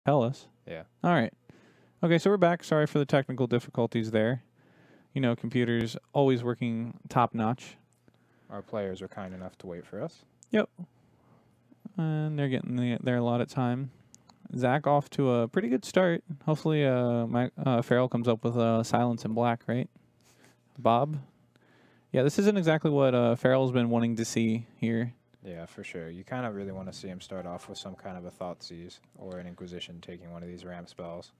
tell us. Yeah. All right. Okay, so we're back. Sorry for the technical difficulties there. You know, computers always working top notch. Our players are kind enough to wait for us. Yep. And they're getting their allotted time. Zach off to a pretty good start. Hopefully, Farrell comes up with Silence in Black, right? Bob? Yeah, this isn't exactly what Farrell's been wanting to see here. Yeah, for sure. You kind of really want to see him start off with some kind of a Thoughtseize or an Inquisition taking one of these ramp spells.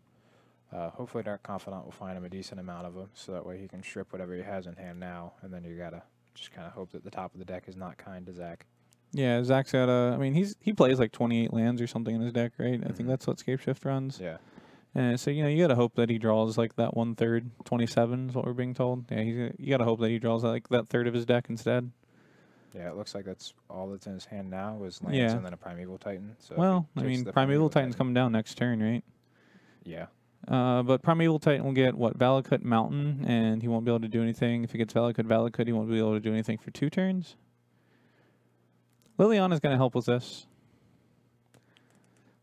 Hopefully Dark Confidant will find him a decent amount of them, so that way he can strip whatever he has in hand now, and then you gotta just kind of hope that the top of the deck is not kind to Zach. Yeah, Zach's got I mean, he plays like 28 lands or something in his deck, right? I think that's what Scapeshift runs. Yeah. And so, you know, you got to hope that he draws like that 1/3, 27 is what we're being told. Yeah, you got to hope that he draws like that third of his deck instead. Yeah, it looks like that's all that's in his hand now is lands Yeah. and then a Primeval Titan. So Well, I mean, Primeval Titan's coming down next turn, right? Yeah. But Primeval Titan will get, what, Valakut Mountain, and he won't be able to do anything. If he gets Valakut, he won't be able to do anything for 2 turns. Liliana's going to help with this.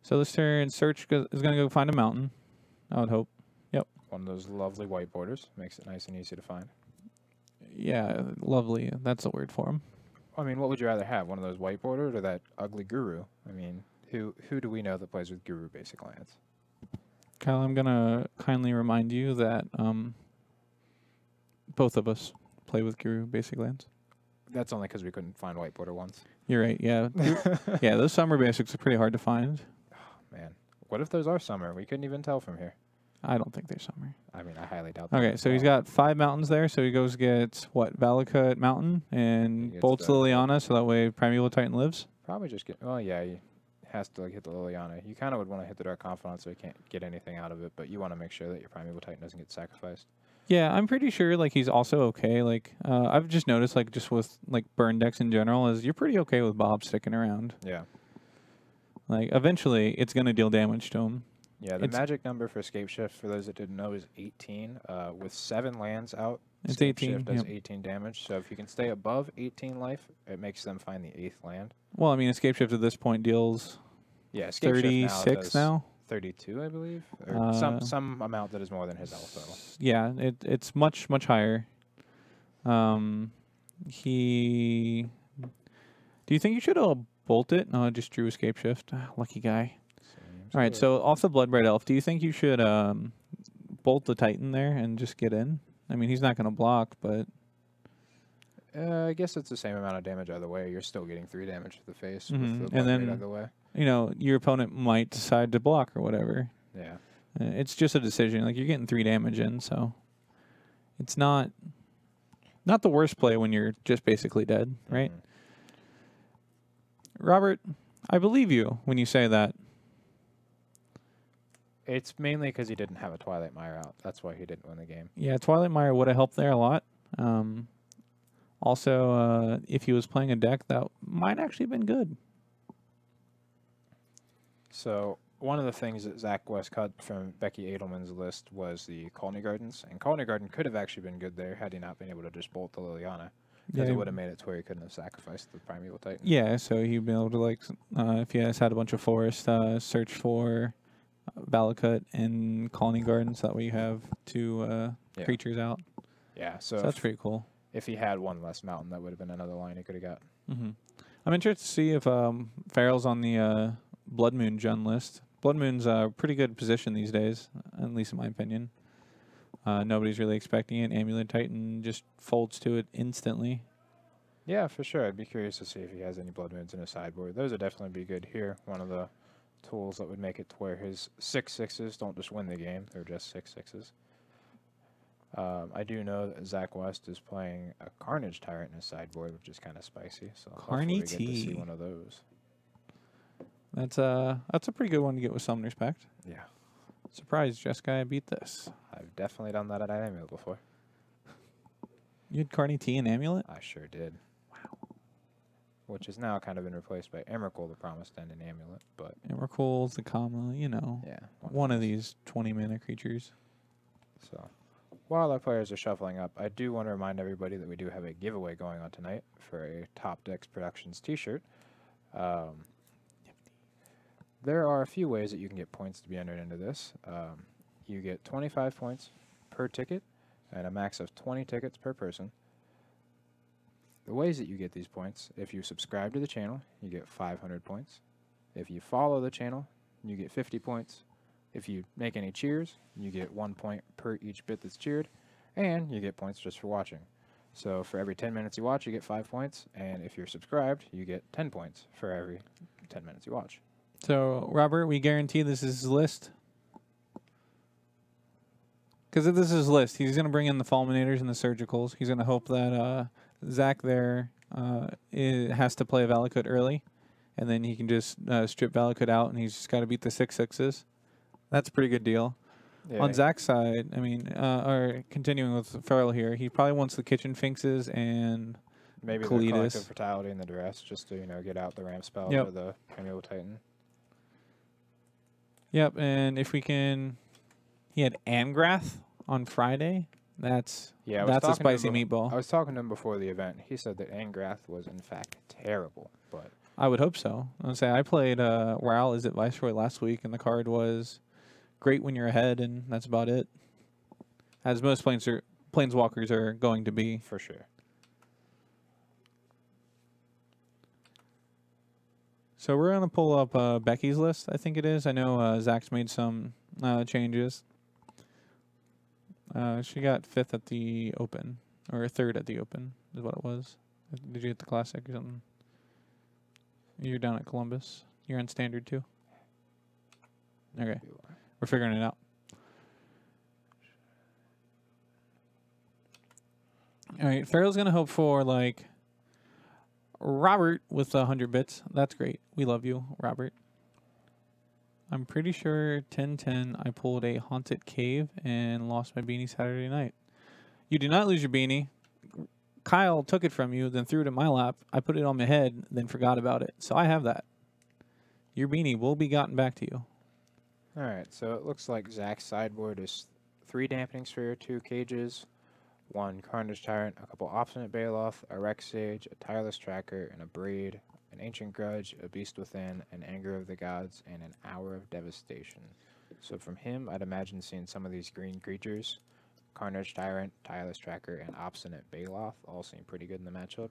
So this turn, Search is going to go find a mountain, I would hope. Yep. One of those lovely white borders. Makes it nice and easy to find. Yeah, lovely. That's the word for him. I mean, what would you rather have? One of those white bordered or that ugly Guru? I mean, who do we know that plays with Guru basic lands? Kyle, I'm going to kindly remind you that both of us play with Guru basic lands. That's only because we couldn't find white border ones. You're right, yeah. Yeah, those summer basics are pretty hard to find. Oh, man. What if those are summer? We couldn't even tell from here. I don't think they're summer. I mean, I highly doubt that. Okay, so he's got 5 mountains there, so he goes gets, what, Valakut Mountain and bolts Liliana, so that way Primeval Titan lives? Probably just get... Well, yeah, he has to hit the Liliana. You kind of would want to hit the Dark Confidant so he can't get anything out of it, but you want to make sure that your Primeval Titan doesn't get sacrificed. Yeah, I'm pretty sure like he's also okay. Like I've just noticed like just with like burn decks in general is you're pretty okay with Bob sticking around. Yeah. Like eventually it's gonna deal damage to him. Yeah, the magic number for Scapeshift, for those that didn't know, is 18. With 7 lands out, it's 18. Scapeshift does 18 damage. So if you can stay above 18 life, it makes them find the 8th land. Well, I mean, a Scapeshift at this point deals 36 now. 32, I believe, or some amount that is more than his health total. Yeah, it's much much higher. He. Do you think you should bolt it? No, I just drew Scapeshift. Lucky guy. All right, so off the Bloodbright Elf, do you think you should bolt the Titan there and just get in? I mean, he's not going to block, but... I guess it's the same amount of damage either way. You're still getting 3 damage to the face with the and then, either way. You know, your opponent might decide to block or whatever. Yeah. It's just a decision. Like, you're getting 3 damage in, so... It's not the worst play when you're just basically dead, right? Robert, I believe you when you say that. It's mainly because he didn't have a Twilight Mire out. That's why he didn't win the game. Yeah, Twilight Mire would have helped there a lot. Also, if he was playing a deck, that might actually have been good. So one of the things that Zach West cut from Becky Edelman's list was the Colony Gardens. And Colony Garden could have actually been good there had he not been able to just bolt the Liliana. Because it would have made it to where he couldn't have sacrificed the Primeval Titan. Yeah, so he'd be able to, like, if he has had a bunch of forest, search for Valakut and Colony Gardens. That way you have 2 creatures out. Yeah, so that's pretty cool. If he had 1 less mountain, that would have been another line he could have got. I'm interested to see if Farrell's on the Blood Moon Jun list. Blood Moon's a pretty good position these days, at least in my opinion. Nobody's really expecting it. Amulet Titan just folds to it instantly. Yeah, for sure. I'd be curious to see if he has any Blood Moons in his sideboard. Those would definitely be good here. One of the tools that would make it to where his 6/6s don't just win the game. They're just 6/6s. I do know that Zach West is playing a Carnage Tyrant in his sideboard, which is kind of spicy. So hopefully we get to see one of those. That's a pretty good one to get with some respect. Yeah. Surprised Jessica I beat this. I've definitely done that at Amulet before. You had Carney T and Amulet? I sure did. Wow. Which has now kind of been replaced by Emrakul, the Promised End, and Amulet. But Emrakul's the comma, you know. Yeah. One of these 20-mana creatures. So, while our players are shuffling up, I do want to remind everybody that we do have a giveaway going on tonight for a Top Decks Productions t-shirt. there are a few ways that you can get points to be entered into this. You get 25 points per ticket and a max of 20 tickets per person. The ways that you get these points: if you subscribe to the channel, you get 500 points. If you follow the channel, you get 50 points. If you make any cheers, you get 1 point per each bit that's cheered, and you get points just for watching. So for every 10 minutes you watch, you get 5 points, and if you're subscribed, you get 10 points for every 10 minutes you watch. So, Robert, we guarantee this is his list? Because if this is his list, he's going to bring in the Fulminators and the Surgicals. He's going to hope that Zach there has to play Valakut early, and then he can just strip Valakut out, and he's just got to beat the 6/6s. That's a pretty good deal. Yeah. On Zach's side, I mean, or continuing with Farrell here, he probably wants the Kitchen Finxes and maybe the Collective Fatality and the Duress, just to, you know, get out the ramp spell for the Primeval Titan. Yep, and if we can... He had Angrath on Friday. That's a spicy meatball. I was talking to him before the event. He said that Angrath was, in fact, terrible. But I would hope so. I would say I played Ral Is It Viceroy last week, and the card was great when you're ahead, and that's about it. As most planeswalkers are going to be. For sure. So we're going to pull up Becky's list, I think it is. I know Zach's made some changes. She got 5th at the Open, or 3rd at the Open is what it was. Did you hit the Classic or something? You're down at Columbus. You're on Standard too? Okay. We're figuring it out. All right, Farrell's going to hope for, like, Robert with 100 bits. That's great. We love you, Robert. I'm pretty sure 10-10 I pulled a Haunted Cave and lost my beanie Saturday night. You did not lose your beanie. Kyle took it from you, then threw it in my lap. I put it on my head, then forgot about it. So I have that. Your beanie will be gotten back to you. All right, so it looks like Zach's sideboard is 3 Dampening Sphere, 2 Cages, 1 Carnage Tyrant, a couple Obstinate Baloth, a Rex Sage, a Tireless Tracker, and a Braid, an Ancient Grudge, a Beast Within, an Anger of the Gods, and an Hour of Devastation. So from him, I'd imagine seeing some of these green creatures. Carnage Tyrant, Tireless Tracker, and Obstinate Baloth all seem pretty good in the matchup.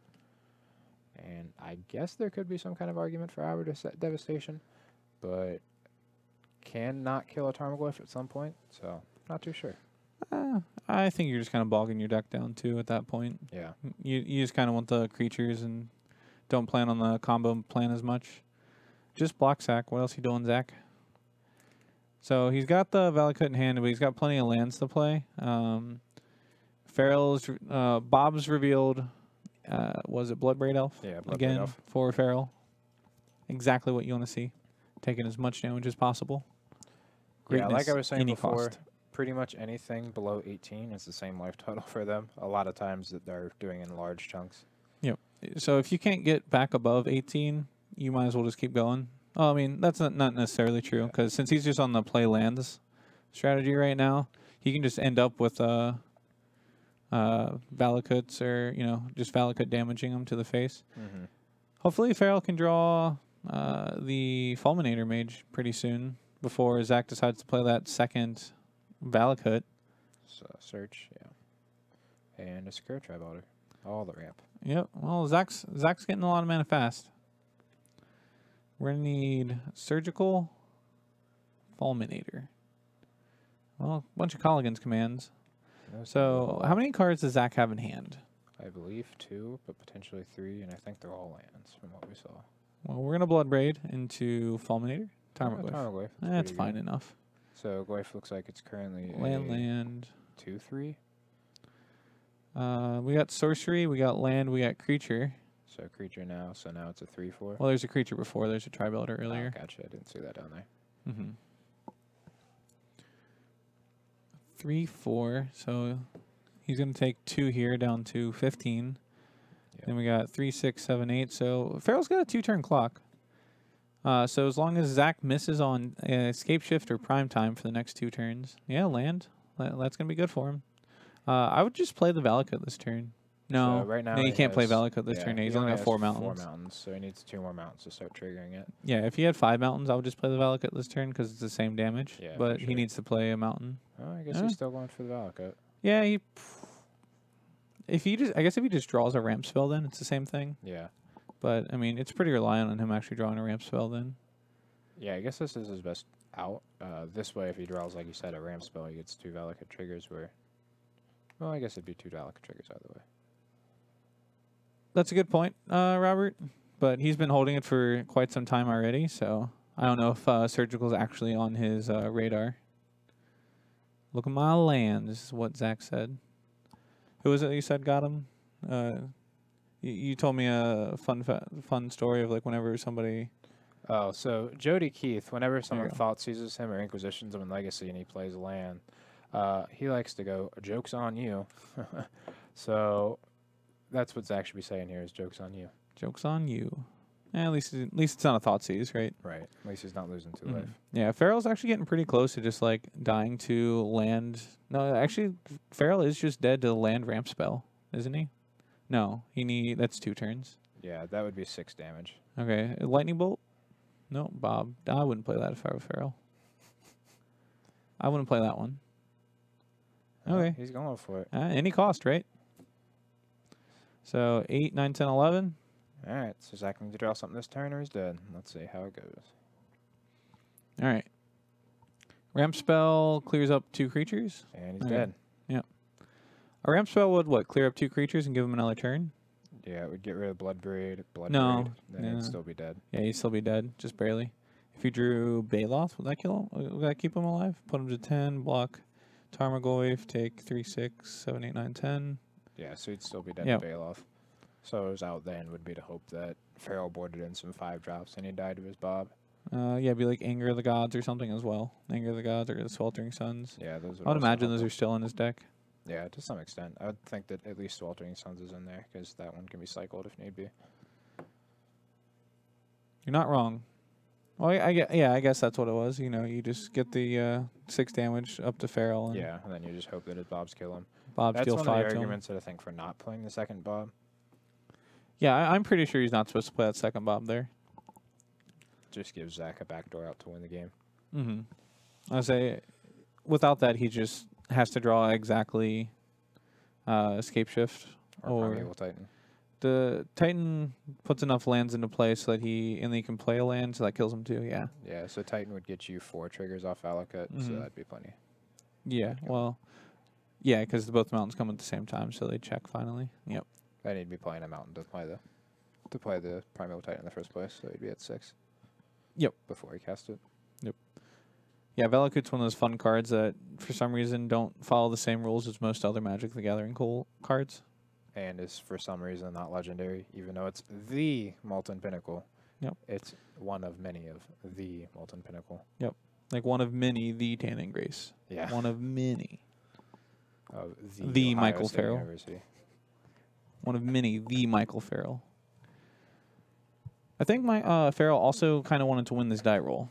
And I guess there could be some kind of argument for Hour of Devastation, but can not kill a Tarmogoyf at some point, so not too sure. I think you're just kind of bogging your deck down too at that point. Yeah. You just kind of want the creatures and don't plan on the combo plan as much. Just block sack. What else you doing, Zach? So he's got the Valakut in hand, but he's got plenty of lands to play. Farrell's Bob's revealed. Was it Bloodbraid Elf? Yeah, Bloodbraid again Elf. For Farrell. Exactly what you want to see. Taking as much damage as possible. Greatness, yeah, like I was saying before, cost. Pretty much anything below 18 is the same life total for them. A lot of times that they're doing in large chunks. Yep. So if you can't get back above 18, you might as well just keep going. Oh, I mean, that's not necessarily true, because since he's just on the play lands strategy right now, he can just end up with Valakuts or, you know, just Valakut damaging him to the face. Mm-hmm. Hopefully Farrell can draw the Fulminator Mage pretty soon before Zach decides to play that second Valakut. So search, yeah. And a Secure Tribe Altar. All the ramp. Yep. Well, Zach's getting a lot of mana fast. We're going to need Surgical, Fulminator. Well, a bunch of Colligan's commands. So, how many cards does Zach have in hand? I believe 2, but potentially 3, and I think they're all lands from what we saw. Well, we're going to Bloodbraid into Fulminator. Tarmogoyf. Tarmogoyf. That's fine enough. So, Goyf looks like it's currently land. 2/3. We got sorcery, we got land, we got creature. So creature now, so now it's a 3/4. Well, there's a creature before, there's a Tribe Elder earlier. Oh, gotcha, I didn't see that down there. Mm-hmm. 3/4, so he's going to take 2 here down to 15. Yep. Then we got 3, 6, 7, 8. So Farrell's got a 2-turn clock. So as long as Zach misses on Scapeshift or Prime Time for the next 2 turns, yeah, land. That's going to be good for him. I would just play the Valakut this turn. No, So right now no, you he can't play has- Valakut this yeah, turn. he He's only got has 4 4 mountains. mountains, so he needs 2 more mountains to start triggering it. Yeah, if he had 5 mountains, I would just play the Valakut this turn because it's the same damage. Yeah, but for he sure. needs to play a mountain. Oh, I guess he's still going for the Valakut. Yeah, I guess if he just draws a ramp spell, then it's the same thing. Yeah. But I mean, it's pretty reliant on him actually drawing a ramp spell. Then. Yeah, I guess this is his best out. This way, if he draws, like you said, a ramp spell, he gets 2 Valakut triggers where... Well, I guess it'd be 2 Valakut triggers either way. That's a good point, Robert. But he's been holding it for quite some time already, so I don't know if Surgical is actually on his radar. Look at my land. This is what Zach said. Who was it you said got him? You told me a fun story of like whenever somebody... Oh, so Jody Keith, whenever someone thought seizes him or inquisitions him in Legacy and he plays land, he likes to go, joke's on you. So that's what Zach should be saying here is joke's on you. Joke's on you. At least it's not a thought seize, right? Right. At least he's not losing 2 life. Yeah, Farrell's actually getting pretty close to just like dying to land. No, actually, Farrell is just dead to the land ramp spell, isn't he? No, that's 2 turns. Yeah, that would be 6 damage. Okay, lightning bolt. No, Bob. I wouldn't play that if I were Farrell. I wouldn't play that one. Okay. He's going for it. Any cost, right? So 8, 9, 10, 11. All right, so Zach needs to draw something this turn or he's dead. Let's see how it goes. All right. Ramp spell clears up 2 creatures. And he's dead. Yep. A ramp spell would what? Clear up 2 creatures and give him another turn? Yeah, it would get rid of Bloodbraid. No. Then he'd still be dead. Yeah, he'd still be dead, just barely. If you drew Baloth, would that kill him? Would that keep him alive? Put him to 10, block Tarmogoyf, take 3, 6, 7, 8, 9, 10. Yeah, so he'd still be dead Yep. to Baloth. So his out then would be to hope that Farrell boarded in some 5 drops and he died to his Bob. Yeah, it'd be like Anger of the Gods or something as well. Anger of the Gods or the Sweltering Suns. Yeah, those would I would also imagine help those him. are still in his deck. Yeah, to some extent. I would think that at least Sweltering Suns is in there because that one can be cycled if need be. You're not wrong. Well, I guess that's what it was. You know, you just get the 6 damage up to Farrell. And Yeah, and then you just hope that his Bobs kill him. Bob That's steals one 5 of to the him. arguments that I think for not playing the second Bob. Yeah, I'm pretty sure he's not supposed to play that second Bob there. Just gives Zach a backdoor out to win the game. I say, without that, he just has to draw exactly Scapeshift Or Primeval Titan. The Titan puts enough lands into play so that he can play a land, so that kills him too. Yeah. Yeah, so Titan would get you 4 triggers off Valakut, so that'd be plenty. Yeah. Well. Yeah, because both mountains come at the same time, so they check finally. Yep. Then he'd be playing a mountain to play the Primeval Titan in the first place, so he'd be at 6. Yep. Before he cast it. Yep. Yeah, Valakut's one of those fun cards that, for some reason, don't follow the same rules as most other Magic the Gathering cards. And is, for some reason, not legendary, even though it's the Molten Pinnacle. Yep. It's one of many of the Molten Pinnacle. Yep. Like one of many, the Tanning Grace. Yeah. One of many. Of The Ohio Michael State Farrell. University. One of many, the Michael Farrell. I think my Farrell also kind of wanted to win this die roll.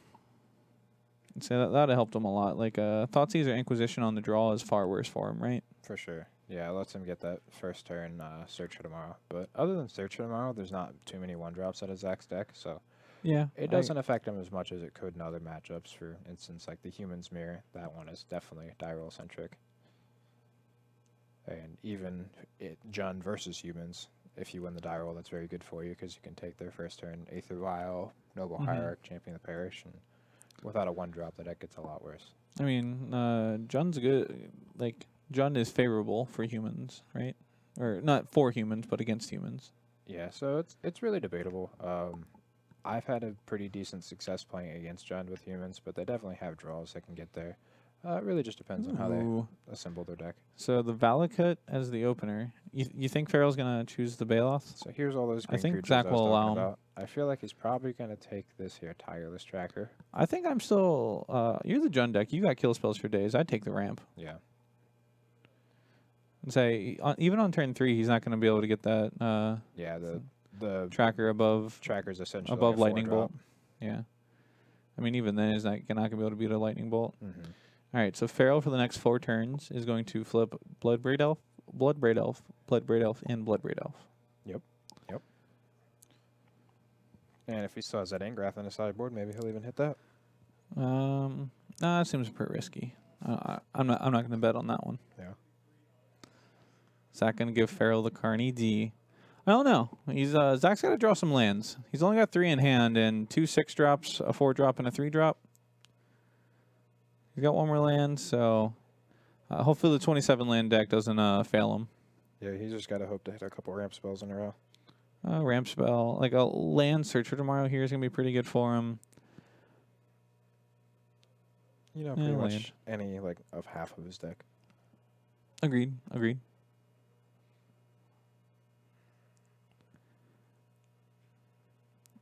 So that would have helped him a lot. Like, Thoughtseize or Inquisition on the draw is far worse for him, right? For sure. Yeah, it lets him get that first turn Search for Tomorrow. But other than Search for Tomorrow, there's not too many 1-drops out of Zach's deck, so yeah, it doesn't affect him as much as it could in other matchups. For instance, like the Human's Mirror, that one is definitely die roll centric. And even Jund versus Humans, if you win the die roll, that's very good for you because you can take their first turn Aether Vial, Noble Hierarch, Champion the Parish, and without a 1-drop, the deck gets a lot worse. I mean, Jund's good. Like, Jund is favorable for humans, right? Or not for humans, but against humans. Yeah, so it's really debatable. I've had a pretty decent success playing against Jund with humans, but they definitely have draws that can get there. It really just depends on how they assemble their deck. So the Valakut as the opener. You think Farrell's going to choose the Baloth? So here's all those green I think creatures Zach I was will talking allow him. about. I feel like he's probably going to take this here Tireless Tracker. I think I'm still... you're the Jund deck. You got kill spells for days. I'd take the ramp. Yeah. And say, even on turn 3, he's not going to be able to get that Yeah, the tracker above tracker's essentially above like a lightning 4-drop. bolt. Yeah. I mean, even then, he's not going to be able to beat a lightning bolt. All right, so Farrell for the next 4 turns is going to flip Bloodbraid Elf Blood Braid Elf, and Blood Braid Elf. Yep. Yep. And if he still has that Ingrath on the sideboard, maybe he'll even hit that. Nah, it seems pretty risky. I'm not going to bet on that one. Yeah. Is that going to give Farrell the Carney D? I don't know. He's Zach's got to draw some lands. He's only got 3 in hand and 2 6-drops, a 4-drop, and a 3-drop. He's got 1 more land, so hopefully the 27 land deck doesn't fail him. Yeah, he's just got to hope to hit a couple ramp spells in a row. Ramp spell, like a land searcher tomorrow here is going to be pretty good for him. You know, pretty much any like of half of his deck. Agreed.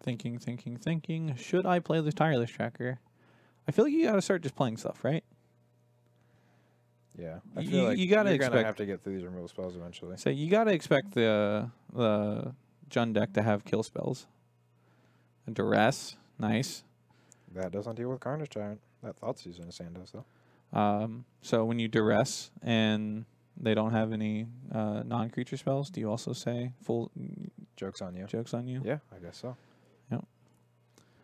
Thinking. Should I play the Tireless Tracker? I feel like you got to start just playing stuff, right? Yeah, I feel like you gotta you're gonna have to get through these removal spells eventually. So you gotta expect the Jund deck to have kill spells. A Duress, nice. That doesn't deal with Carnage Giant. That Thoughtseize in his hand does though. So when you Duress and they don't have any non-creature spells, do you also say full Joke's on you? Joke's on you? Yeah, I guess so. Yep.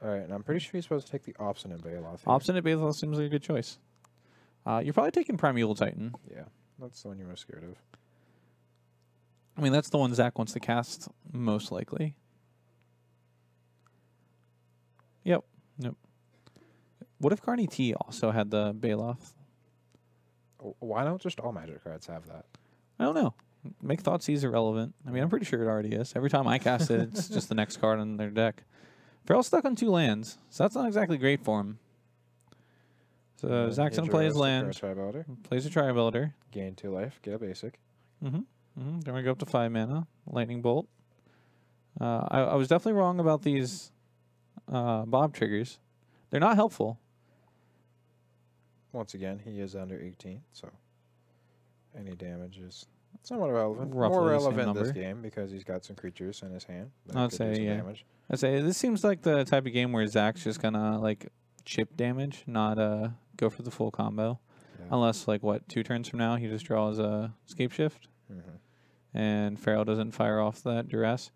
All right, and I'm pretty sure he's supposed to take the Obstinate Baloth. Obstinate Baloth seems like a good choice. You're probably taking Primeval Titan. Yeah, that's the one you're most scared of. I mean, that's the one Zach wants to cast most likely. Yep. What if Carney T also had the Baloth? Why don't just all Magic cards have that? I don't know. Make Thoughtseize irrelevant. I mean, I'm pretty sure it already is. Every time I cast it, it's just the next card on their deck. Farrell's stuck on 2 lands, so that's not exactly great for him. So Zach's going to play his land. Plays a Tri-Builder. Gain 2 life. Get a basic. Then we go up to 5 mana. Lightning Bolt. I was definitely wrong about these Bob triggers. They're not helpful. Once again, he is under 18, so any damage is somewhat relevant. Roughly More the same relevant number. this game because he's got some creatures in his hand. that I'd could do say, some yeah. damage. I'd say this seems like the type of game where Zach's just going to like chip damage, not go for the full combo. Yeah. Unless, like, 2 turns from now, he just draws a Scapeshift. And Farrell doesn't fire off that Duress.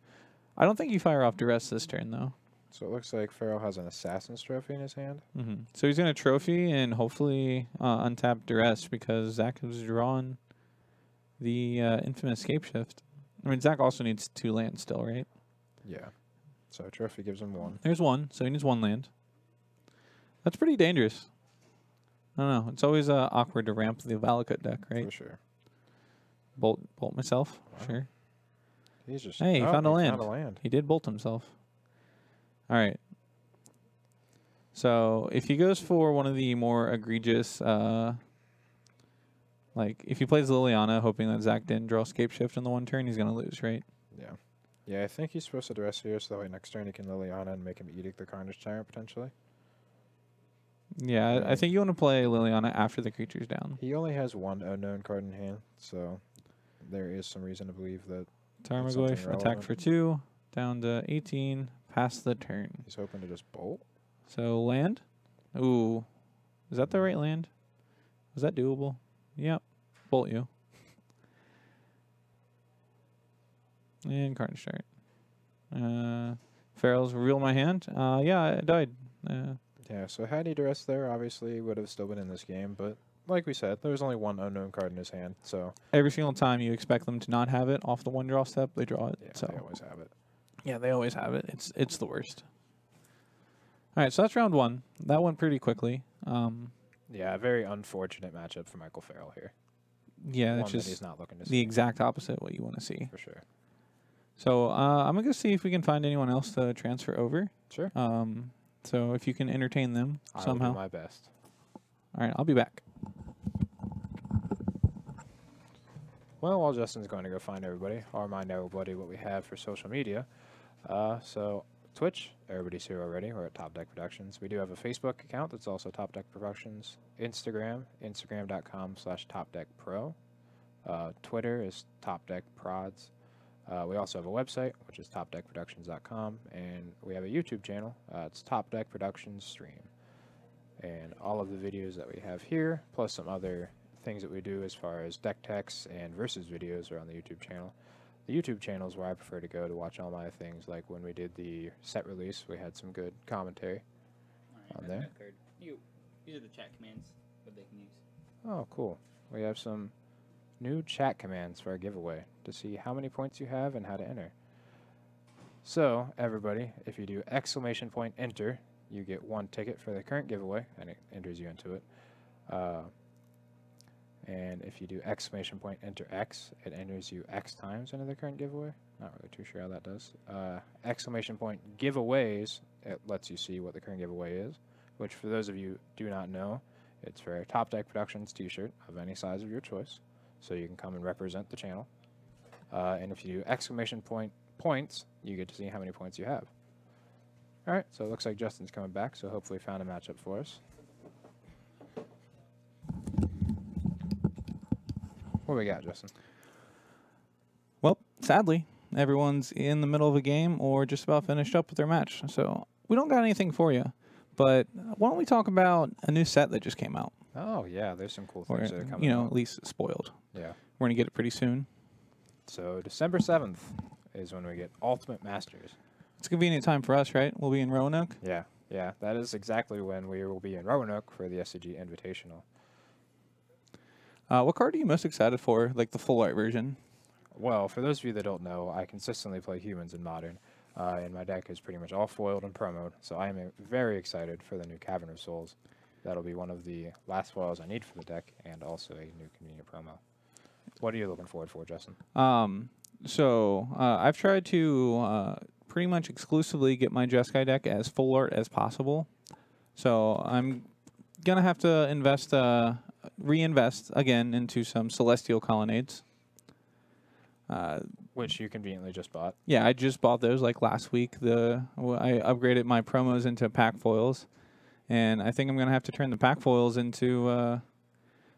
I don't think you fire off Duress this turn, though. So it looks like Farrell has an Assassin's Trophy in his hand. So he's going to trophy and hopefully untap Duress because Zach has drawn the infamous Scapeshift. I mean, Zach also needs 2 lands still, right? Yeah. So trophy gives him 1. There's 1, so he needs 1 land. That's pretty dangerous. I don't know. It's always awkward to ramp the Valakut deck, right? For sure. Bolt myself, Wow. Sure. He's just Hey, he found a land. Found a land. He did bolt himself. All right. So if he goes for one of the more egregious, like if he plays Liliana, hoping that Zach didn't draw Scapeshift in the 1 turn, he's going to lose, right? Yeah. Yeah, I think he's supposed to Duress here so that way next turn he can Liliana and make him Edict the Carnage Giant potentially. Yeah, I think you want to play Liliana after the creature's down. He only has 1 unknown card in hand, so there is some reason to believe that Tarmogoyf, attack relevant. for 2, down to 18, pass the turn. he's hoping to just bolt. So land? Ooh. Is that the right land? Was that doable? Yep. Bolt you. And Carnage Giant. Farrell's reveal my hand. Yeah, I died. Yeah, so had he Duress there, obviously would have still been in this game, but like we said, there was only 1 unknown card in his hand, so Every single time you expect them to not have it off the 1 draw step, they draw it. yeah, So they always have it. yeah, they always have it. It's the worst. All right, so that's round 1. That went pretty quickly. Yeah, a very unfortunate matchup for Michael Farrell here. Yeah, One it's that just he's not looking to the see exact opposite of what you want to see. for sure. So I'm gonna go see if we can find anyone else to transfer over. Sure. So if you can entertain them I somehow. will do my best. All right, I'll be back. Well, while Justin's going to go find everybody, I'll remind everybody what we have for social media. So Twitch, everybody's here already. We're at Top Deck Productions. We do have a Facebook account that's also Top Deck Productions. Instagram, instagram.com/TopDeckPro. Twitter is Top Deck Prods. We also have a website, which is topdeckproductions.com, and we have a YouTube channel. It's Top Deck Productions Stream. And all of the videos that we have here, plus some other things that we do as far as deck techs and versus videos are on the YouTube channel. The YouTube channel is where I prefer to go to watch all my things, like when we did the set release, we had some good commentary on there. These are the chat commands that they can use. Oh, cool. We have some new chat commands for our giveaway to see how many points you have and how to enter. So, everybody, if you do !enter, you get 1 ticket for the current giveaway, and it enters you into it. And if you do !enter X, it enters you X times into the current giveaway. Not really too sure how that does. !giveaways, it lets you see what the current giveaway is, which for those of you who do not know, it's for a Top Deck Productions t-shirt of any size of your choice, so you can come and represent the channel. And if you do !points, you get to see how many points you have. Alright, so it looks like Justin's coming back, so hopefully found a matchup for us. What do we got, Justin? Well, sadly, everyone's in the middle of a game or just about finished up with their match. So we don't got anything for you. But why don't we talk about a new set that just came out? Oh, yeah, there's some cool Or, things that are coming out. at least spoiled. Yeah. We're going to get it pretty soon. So December 7th is when we get Ultimate Masters. It's a convenient time for us, right? We'll be in Roanoke. Yeah, yeah, that is exactly when we will be in Roanoke for the SCG Invitational. What card are you most excited for, like the full art version? Well, for those of you that don't know, I consistently play humans in Modern, and my deck is pretty much all foiled and promoed, so I am very excited for the new Cavern of Souls. That'll be one of the last foils I need for the deck, and also a new convenient promo. What are you looking forward for, Justin? I've tried to pretty much exclusively get my Jeskai deck as full art as possible. So I'm going to have to reinvest again into some Celestial Colonnades. Which you conveniently just bought. Yeah, I just bought those like last week. I upgraded my promos into pack foils, and I think I'm going to have to turn the pack foils into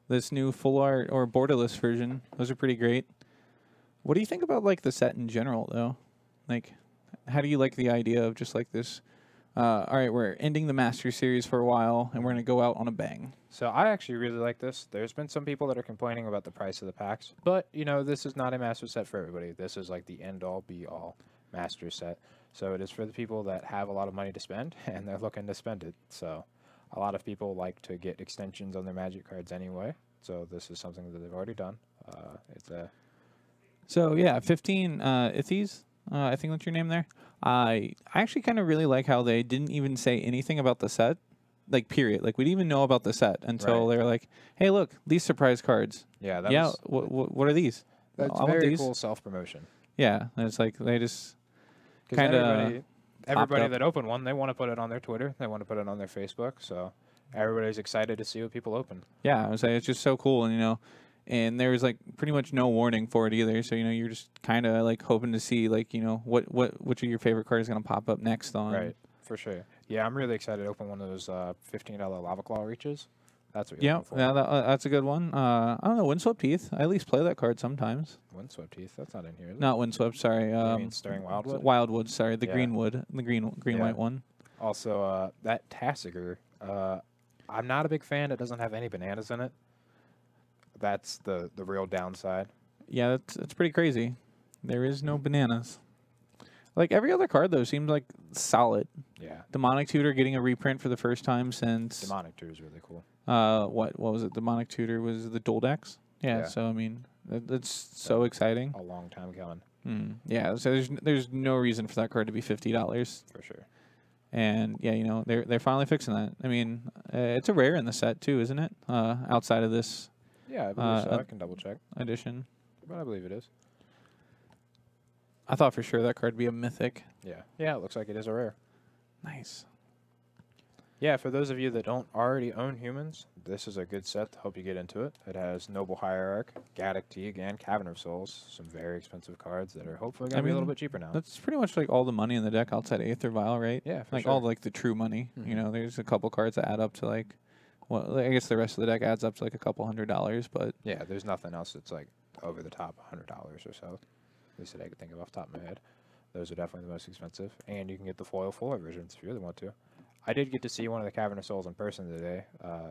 this new full art or borderless version. Those are pretty great. What do you think about like the set in general, though? Like, how do you like the idea of just like this? All right, we're ending the Master Series for a while, and we're going to go out on a bang. So I actually really like this. There's been some people that are complaining about the price of the packs, but, you know, this is not a Master set for everybody. This is like the end-all, be-all Master set. So it is for the people that have a lot of money to spend, and they're looking to spend it. So a lot of people like to get extensions on their Magic cards anyway, so this is something that they've already done. So, yeah, 15 Ithies. I think that's your name there. I actually kind of really like how they didn't even say anything about the set, like period. Like we didn't even know about the set until they were like, "Hey, look, these surprise cards." Yeah, what are these? That's very cool self-promotion. Yeah, and it's like they just kind of everybody that opened one, they want to put it on their Twitter, they want to put it on their Facebook, so everybody's excited to see what people open. Yeah, I would say it's just so cool, and and there was like pretty much no warning for it either. So you're just kind of like hoping to see like which of your favorite cards is gonna pop up next on. Right, for sure. Yeah, I'm really excited to open one of those $15 Lava Claw reaches. That's what you're looking for. Yeah, that's a good one. I don't know, Windswept Teeth. I at least play that card sometimes. Windswept Teeth. That's not in here. Is it? Not Windswept. Sorry. You mean Stirring Wildwood? Wildwood. Sorry, the Greenwood, the green white one. Also, that Tassiger. I'm not a big fan. It doesn't have any bananas in it. That's the real downside. Yeah, that's pretty crazy. There is no bananas. Like every other card though seems like solid. Yeah. Demonic Tutor getting a reprint for the first time since. Demonic Tutor is really cool. What was it? Demonic Tutor was the Dual Decks. Yeah. So I mean, that's so exciting. A long time coming. Yeah. So there's no reason for that card to be $50 for sure. And yeah, they're finally fixing that. I mean, it's a rare in the set too, isn't it? Outside of this. Yeah, I believe so. I can double check. Edition. But I believe it is. I thought for sure that card would be a mythic. Yeah. Yeah, it looks like it is a rare. Nice. Yeah, for those of you that don't already own humans, this is a good set to help you get into it. It has Noble Hierarch, Gaddock Teague, and Cavern of Souls. Some very expensive cards that are hopefully going to be a little bit cheaper now. That's pretty much like all the money in the deck outside Aether Vial, right? Yeah, for like sure. all like the true money. There's a couple cards that add up to like, well, I guess the rest of the deck adds up to like a couple $100, but yeah, there's nothing else that's like over the top $100 or so. At least that I could think of off the top of my head. Those are definitely the most expensive, and you can get the foil full art versions if you really want to. I did get to see one of the Cavern of Souls in person today.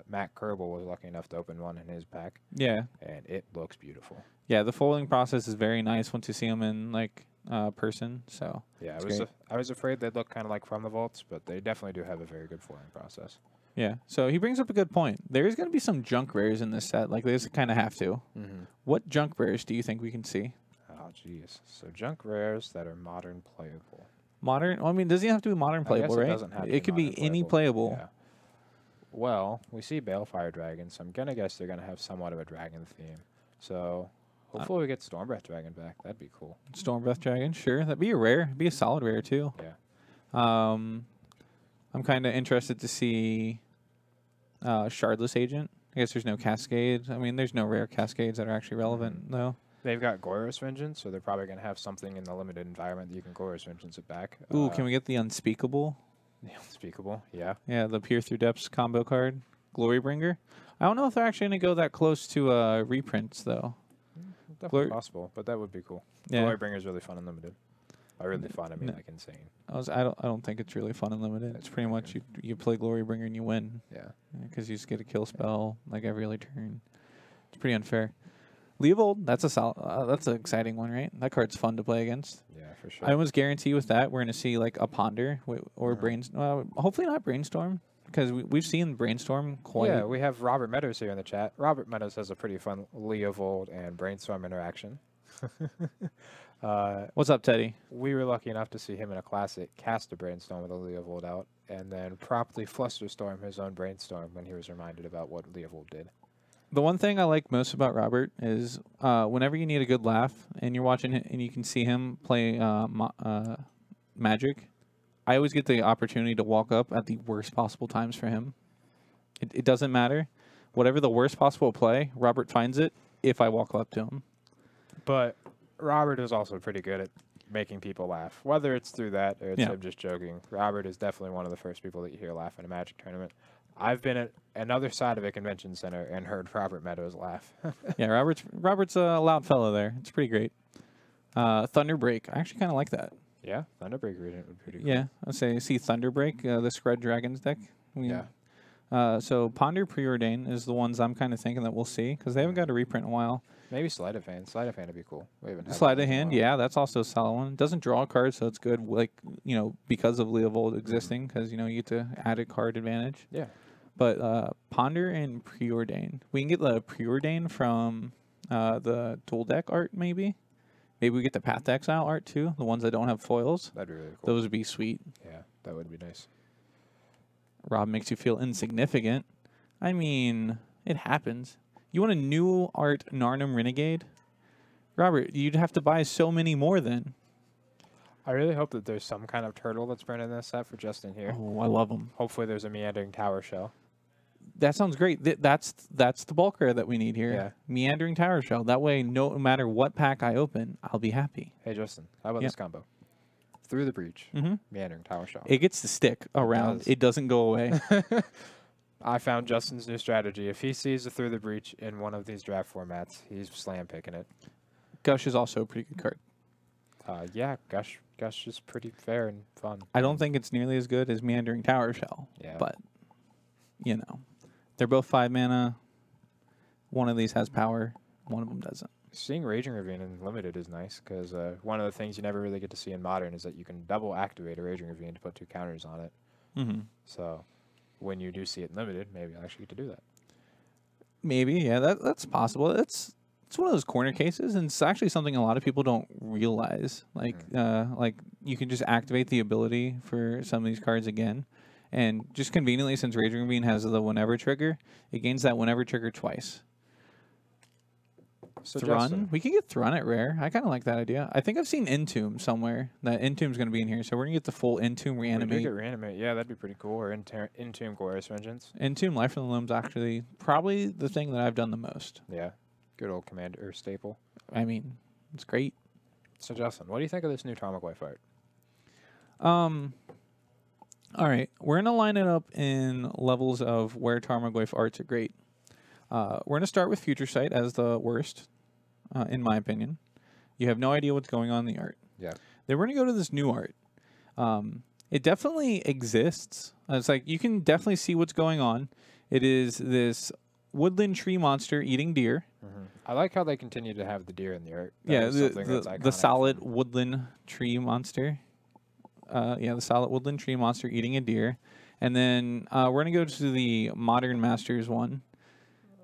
Matt Kerbal was lucky enough to open one in his pack, Yeah. and it looks beautiful. Yeah, the folding process is very nice once you see them in like person. So Yeah, it's great. I was afraid they'd look kind of like from the vaults, but they definitely do have a very good folding process. Yeah. So he brings up a good point. There is going to be some junk rares in this set. Like, they just kind of have to. Mm-hmm. What junk rares do you think we can see? Oh, jeez. So junk rares that are modern playable. Modern? Well, I mean, doesn't have to be modern playable, I guess right? It doesn't have to It could be modern any playable. Yeah. Well, we see Balefire Dragon, so I'm going to guess they're going to have somewhat of a dragon theme. So hopefully we get Stormbreath Dragon back. That'd be cool. Stormbreath Dragon, sure. That'd be a rare. It'd be a solid rare, too. Yeah. I'm kind of interested to see Shardless Agent. I guess there's no Cascade. I mean, there's no rare Cascades that are actually relevant, though. They've got Goros Vengeance, so they're probably going to have something in the limited environment that you can Goros Vengeance it back. Ooh, can we get the Unspeakable? The Unspeakable, yeah. Yeah, the Peer Through Depths combo card. Glorybringer. I don't know if they're actually going to go that close to reprints, though. Definitely possible, but that would be cool. Yeah. Glorybringer is really fun and limited. By really fun, I mean like insane. I don't think it's really fun and limited. It's pretty much you play Glorybringer and you win. Yeah. Because you just get a kill spell like every other turn. It's pretty unfair. Leovold, that's that's an exciting one, right? That card's fun to play against. Yeah, for sure. I almost guarantee with that we're going to see like a Ponder or hopefully not Brainstorm, because we've seen Brainstorm quite. Yeah, we have Robert Meadows here in the chat. Robert Meadows has a pretty fun Leovold and Brainstorm interaction. What's up, Teddy? We were lucky enough to see him in a classic cast a Brainstorm with a Leovold out, and then promptly Flusterstorm his own Brainstorm when he was reminded about what Leovold did. The one thing I like most about Robert is whenever you need a good laugh and you're watching it and you can see him play Magic, I always get the opportunity to walk up at the worst possible times for him. It doesn't matter. Whatever the worst possible play, Robert finds it if I walk up to him. But Robert is also pretty good at making people laugh, whether it's through that or it's Yeah. him just joking. Robert is definitely one of the first people that you hear laugh in a Magic tournament. I've been at another side of a convention center and heard Robert Meadows laugh. Yeah, Robert's a loud fellow there. It's pretty great. Thunderbreak, I actually kind of like that. Yeah, Thunderbreak Regent would be pretty cool. Yeah, I'd say see Thunderbreak, the Spread Dragons deck. So Ponder Preordain is the ones I'm kind of thinking that we'll see, because they haven't got a reprint in a while. Maybe Sleight of Hand. Sleight of Hand would be cool. We haven't had Sleight that of in a Hand, while. yeah, that's also a solid one. It doesn't draw a card, so it's good, like, because of Leovold existing, because, you get to add a card advantage. Yeah. But Ponder and Preordain. We can get the Preordain from the Dual Deck art, maybe. Maybe we get the Path to Exile art, too, the ones that don't have foils. That'd be really cool. Those would be sweet. Yeah, that would be nice. Rob makes you feel insignificant. I mean, it happens. You want a new art Narnum Renegade? Robert, you'd have to buy so many more then. I really hope that there's some kind of turtle that's printed in this set for Justin here. Oh, I love them. Hopefully there's a meandering tower shell. That sounds great. That's the bulk rare that we need here. Yeah. Meandering Tower Shell. That way, no matter what pack I open, I'll be happy. Hey, Justin, how about Yep. this combo? Through the Breach, Mm-hmm. meandering tower shell. It gets to stick around. does. It doesn't go away. I found Justin's new strategy. If he sees a Through the Breach in one of these draft formats, he's slam picking it. Gush is also a pretty good card. Yeah, Gush is pretty fair and fun. I don't think it's nearly as good as Meandering Tower Shell. Yeah. But, they're both 5 mana. One of these has power. One of them doesn't. Seeing Raging Ravine in Limited is nice, because one of the things you never really get to see in Modern is that you can double activate a Raging Ravine to put 2 counters on it. Mm-hmm. So when you do see it in Limited, maybe I actually get to do that. Maybe, yeah, that's possible. It's one of those corner cases, and it's actually something a lot of people don't realize. Like you can just activate the ability for some of these cards again, and just conveniently, since Raging Ravine has the whenever trigger, it gains that whenever trigger twice. So Thrun, Justin, we can get Thrun at rare. I kind of like that idea. I think I've seen Entomb somewhere. That Entomb's going to be in here, so we're going to get the full Entomb we could reanimate. get Reanimate. Yeah, that'd be pretty cool. Or Entomb Glorious Vengeance. Entomb Life from the Limbs actually probably the thing that I've done the most. Yeah, good old Commander staple. I mean, it's great. So Justin, what do you think of this new Tarmogoyf art? All right, we're going to line it up in levels of where Tarmogoyf arts are great. We're going to start with Future Sight as the worst, in my opinion. You have no idea what's going on in the art. Yeah. Then we're going to go to this new art. It definitely exists. It's like you can definitely see what's going on. It is this woodland tree monster eating deer. I like how they continue to have the deer in the art. That Yeah, is something that's the iconic solid from- woodland tree monster. Yeah, the solid woodland tree monster eating a deer. And then we're going to go to the Modern Masters one.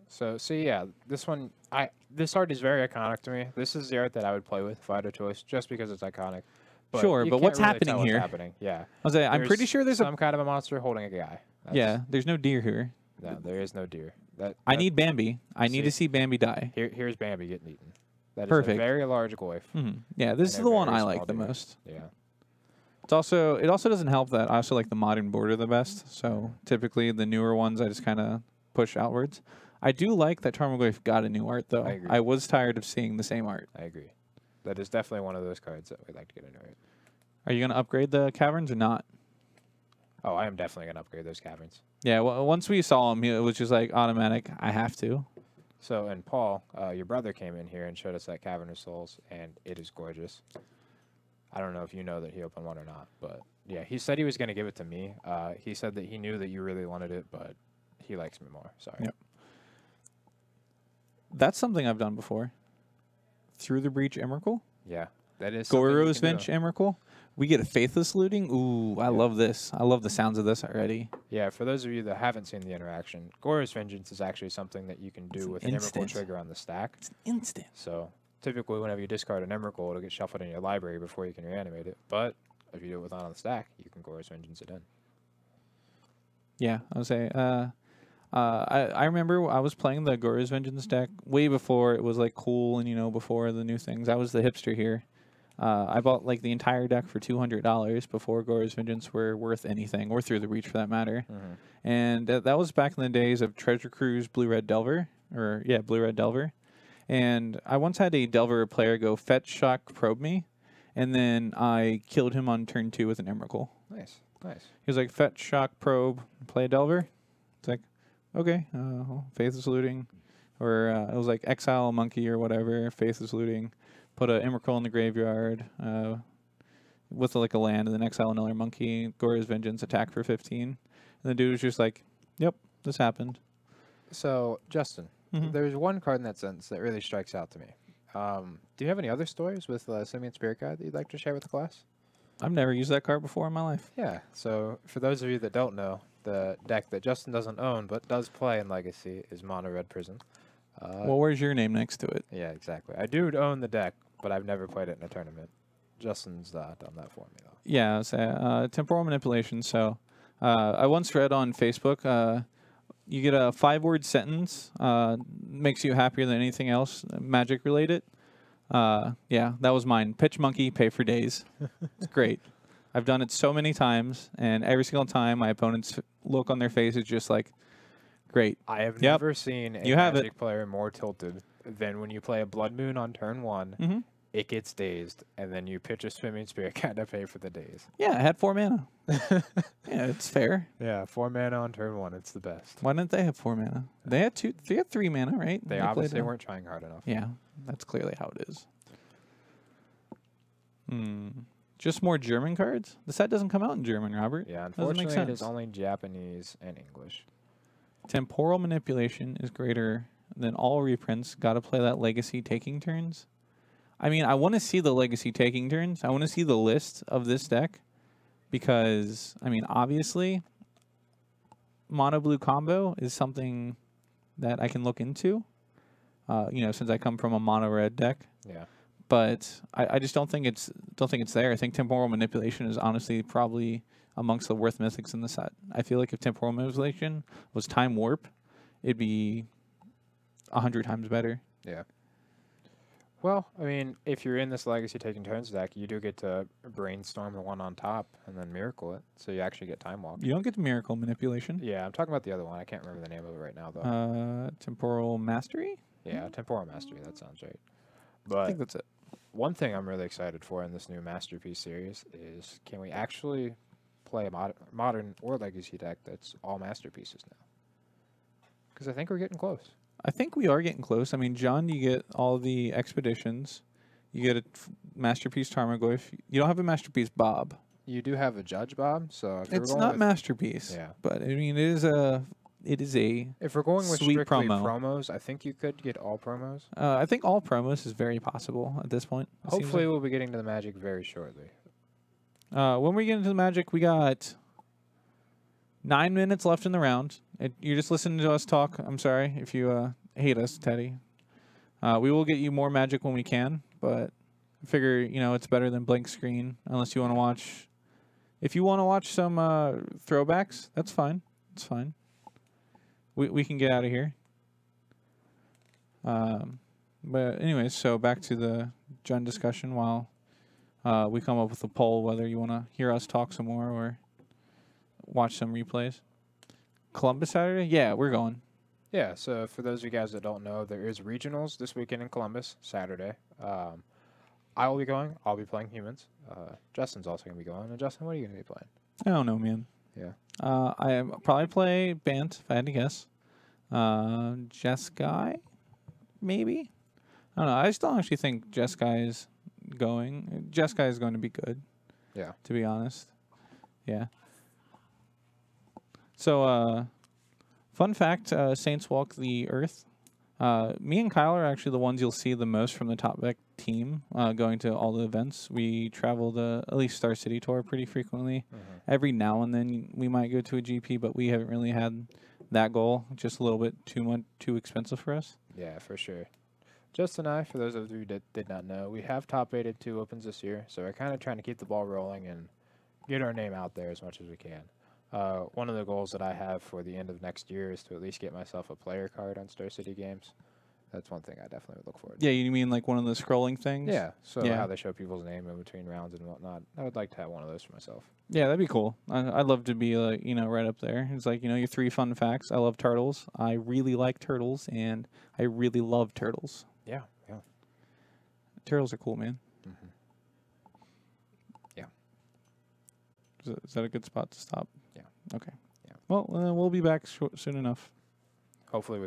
So, see, yeah, this art is very iconic to me. This is the art that I would play with if I had a choice, just because it's iconic. But Sure, you but can't what's really happening tell here? What's happening. Yeah. I'm pretty sure there's some kind of a monster holding a guy. Yeah, there's no deer here. No, there is no deer. I need Bambi. I need to See? see Bambi die. Here's Bambi getting eaten. That is Perfect. a very large goyf. Yeah, this is and the a one very I small like the deer. most. Yeah. It also doesn't help that I also like the modern border the best. So typically the newer ones I just kind of push outwards. I do like that Tarmogoyf got a new art though. I agree. I was tired of seeing the same art. I agree. That is definitely one of those cards that we'd like to get into. Right? Are you going to upgrade the caverns or not? Oh, I am definitely going to upgrade those caverns. Yeah, well, once we saw him, it was just like automatic. I have to. So, and Paul, your brother came in here and showed us that Cavern of Souls, and it is gorgeous. I don't know if you know that he opened one or not, but yeah, he said he was going to give it to me. He said that he knew that you really wanted it, but he likes me more. Sorry. Yep. That's something I've done before. Through the Breach Emrakul. Yeah, that is something you Goro's can do. Bench Emrakul. We get a Faithless Looting. Ooh, I love this. I love the sounds of this already. Yeah, for those of you that haven't seen the interaction, Goro's Vengeance is actually something that you can do with an Emrakul instant. trigger on the stack. It's instant. So typically, whenever you discard an Emrakul, it'll get shuffled in your library before you can reanimate it. But if you do it with on the stack, you can Goro's Vengeance it in. Yeah, I would say. I remember I was playing the Goro's Vengeance deck way before it was like cool and before the new things. I was the hipster here. I bought like the entire deck for $200 before Goro's Vengeance were worth anything, or Through the Breach for that matter. And that was back in the days of Treasure Cruise Blue Red Delver, Blue Red Delver. And I once had a Delver player go Fetch Shock Probe me, and then I killed him on turn 2 with an Emrakul. Nice, nice. He was like, Fetch Shock Probe, play a Delver. It's like, okay, Faithless Looting. Or it was like Exile a Monkey or whatever, Faithless Looting. Put a Emrakul in the graveyard with like a land, and then exile another monkey. Goro's Vengeance, attack for 15. And the dude was just like, "Yep, this happened." So Justin, there's one card in that sentence that really strikes out to me. Do you have any other stories with Simian Spirit Guide that you'd like to share with the class? I've never used that card before in my life. Yeah. So for those of you that don't know, the deck that Justin doesn't own but does play in Legacy is Mono Red Prison. Well, where's your name next to it? Yeah, exactly. I do own the deck, but I've never played it in a tournament. Justin's done that for me, though. Yeah, temporal manipulation. So I once read on Facebook, you get a 5-word sentence, makes you happier than anything else, magic related. Yeah, that was mine. Pitch monkey, pay for days. It's great. I've done it so many times, and every single time my opponent's look on their face is just like, great. I have never seen a have Magic player more tilted than when you play a Blood Moon on turn 1. It gets dazed, and then you pitch a Swimming Spirit Guide to pay for the daze. Yeah, I had 4 mana. Yeah, it's fair. Yeah, 4 mana on turn 1. It's the best. Why didn't they have 4 mana? They had 2. They had 3 mana, right? They played obviously it. weren't trying hard enough. Yeah, that's clearly how it is. Just more German cards? The set doesn't come out in German, Robert. Yeah, Doesn't make unfortunately, it is sense. only Japanese and English. Temporal manipulation is greater than all reprints. Got to play that legacy taking turns. I mean, I want to see the legacy taking turns. I want to see the list of this deck because, I mean, obviously, mono blue combo is something that I can look into. Since I come from a mono red deck. Yeah. But I just don't think it's there. I think temporal manipulation is honestly probably amongst the worst mythics in the set. I feel like if temporal manipulation was time warp, it'd be 100 times better. Yeah. Well, I mean, if you're in this Legacy Taking Turns deck, you do get to brainstorm the one on top and then miracle it, so you actually get Time Walk. You don't get miracle manipulation. Yeah, I'm talking about the other one. I can't remember the name of it right now, though. Temporal mastery? Yeah, Temporal Mastery. That sounds right. I But think that's it. one thing I'm really excited for in this new Masterpiece series is, can we actually play a modern or Legacy deck that's all Masterpieces now? Because I think we're getting close. I think we are getting close. I mean, John, you get all the expeditions. You get a Masterpiece Tarmogoyf. You don't have a Masterpiece Bob. you do have a judge, Bob. So if you're It's going not with, masterpiece. Yeah. But I mean, it is a. if we're going with Sweet strictly promo. promos, I think you could get all promos. I think all promos is very possible at this point. it seems Hopefully, we'll be getting to the Magic very shortly. When we get into the Magic, we got 9 minutes left in the round. You're just listening to us talk. I'm sorry if you hate us, Teddy. We will get you more Magic when we can, but I figure, it's better than blank screen unless you want to watch. If you want to watch some throwbacks, that's fine. It's fine. We can get out of here. But anyways, so back to the Gen discussion while we come up with a poll whether you want to hear us talk some more or watch some replays. Columbus Saturday? Yeah, we're going. Yeah, so for those of you guys that don't know, there is regionals this weekend in Columbus, Saturday. I will be going. I'll be playing humans. Justin's also going to be going. And Justin, what are you going to be playing? I don't know, man. Yeah. I probably play Bant, if I had to guess. Jeskai, maybe? I don't know. I still actually think Jeskai is going. Jeskai is going to be good. Yeah. To be honest. Yeah. So, fun fact, Saints walk the earth. Me and Kyle are actually the ones you'll see the most from the Top Deck team going to all the events. We travel at least Star City Tour pretty frequently. Every now and then we might go to a GP, but we haven't really had that goal. Just a little bit too expensive for us. Yeah, for sure. Justin and I, for those of you that did not know, we have top-8 2 opens this year, so we're kind of trying to keep the ball rolling and get our name out there as much as we can. One of the goals that I have for the end of next year is to at least get myself a player card on Star City Games. That's one thing I definitely would look forward to. Yeah, you mean like one of the scrolling things? Yeah, so Yeah. how they show people's name in between rounds and whatnot. I would like to have one of those for myself. Yeah, that'd be cool. I'd love to be like, right up there. It's like, your 3 fun facts. I love turtles. I really like turtles, and I really love turtles. Yeah, yeah. Turtles are cool, man. Yeah. Is that a good spot to stop? Yeah. Okay. Yeah. Well, we'll be back soon enough. Hopefully with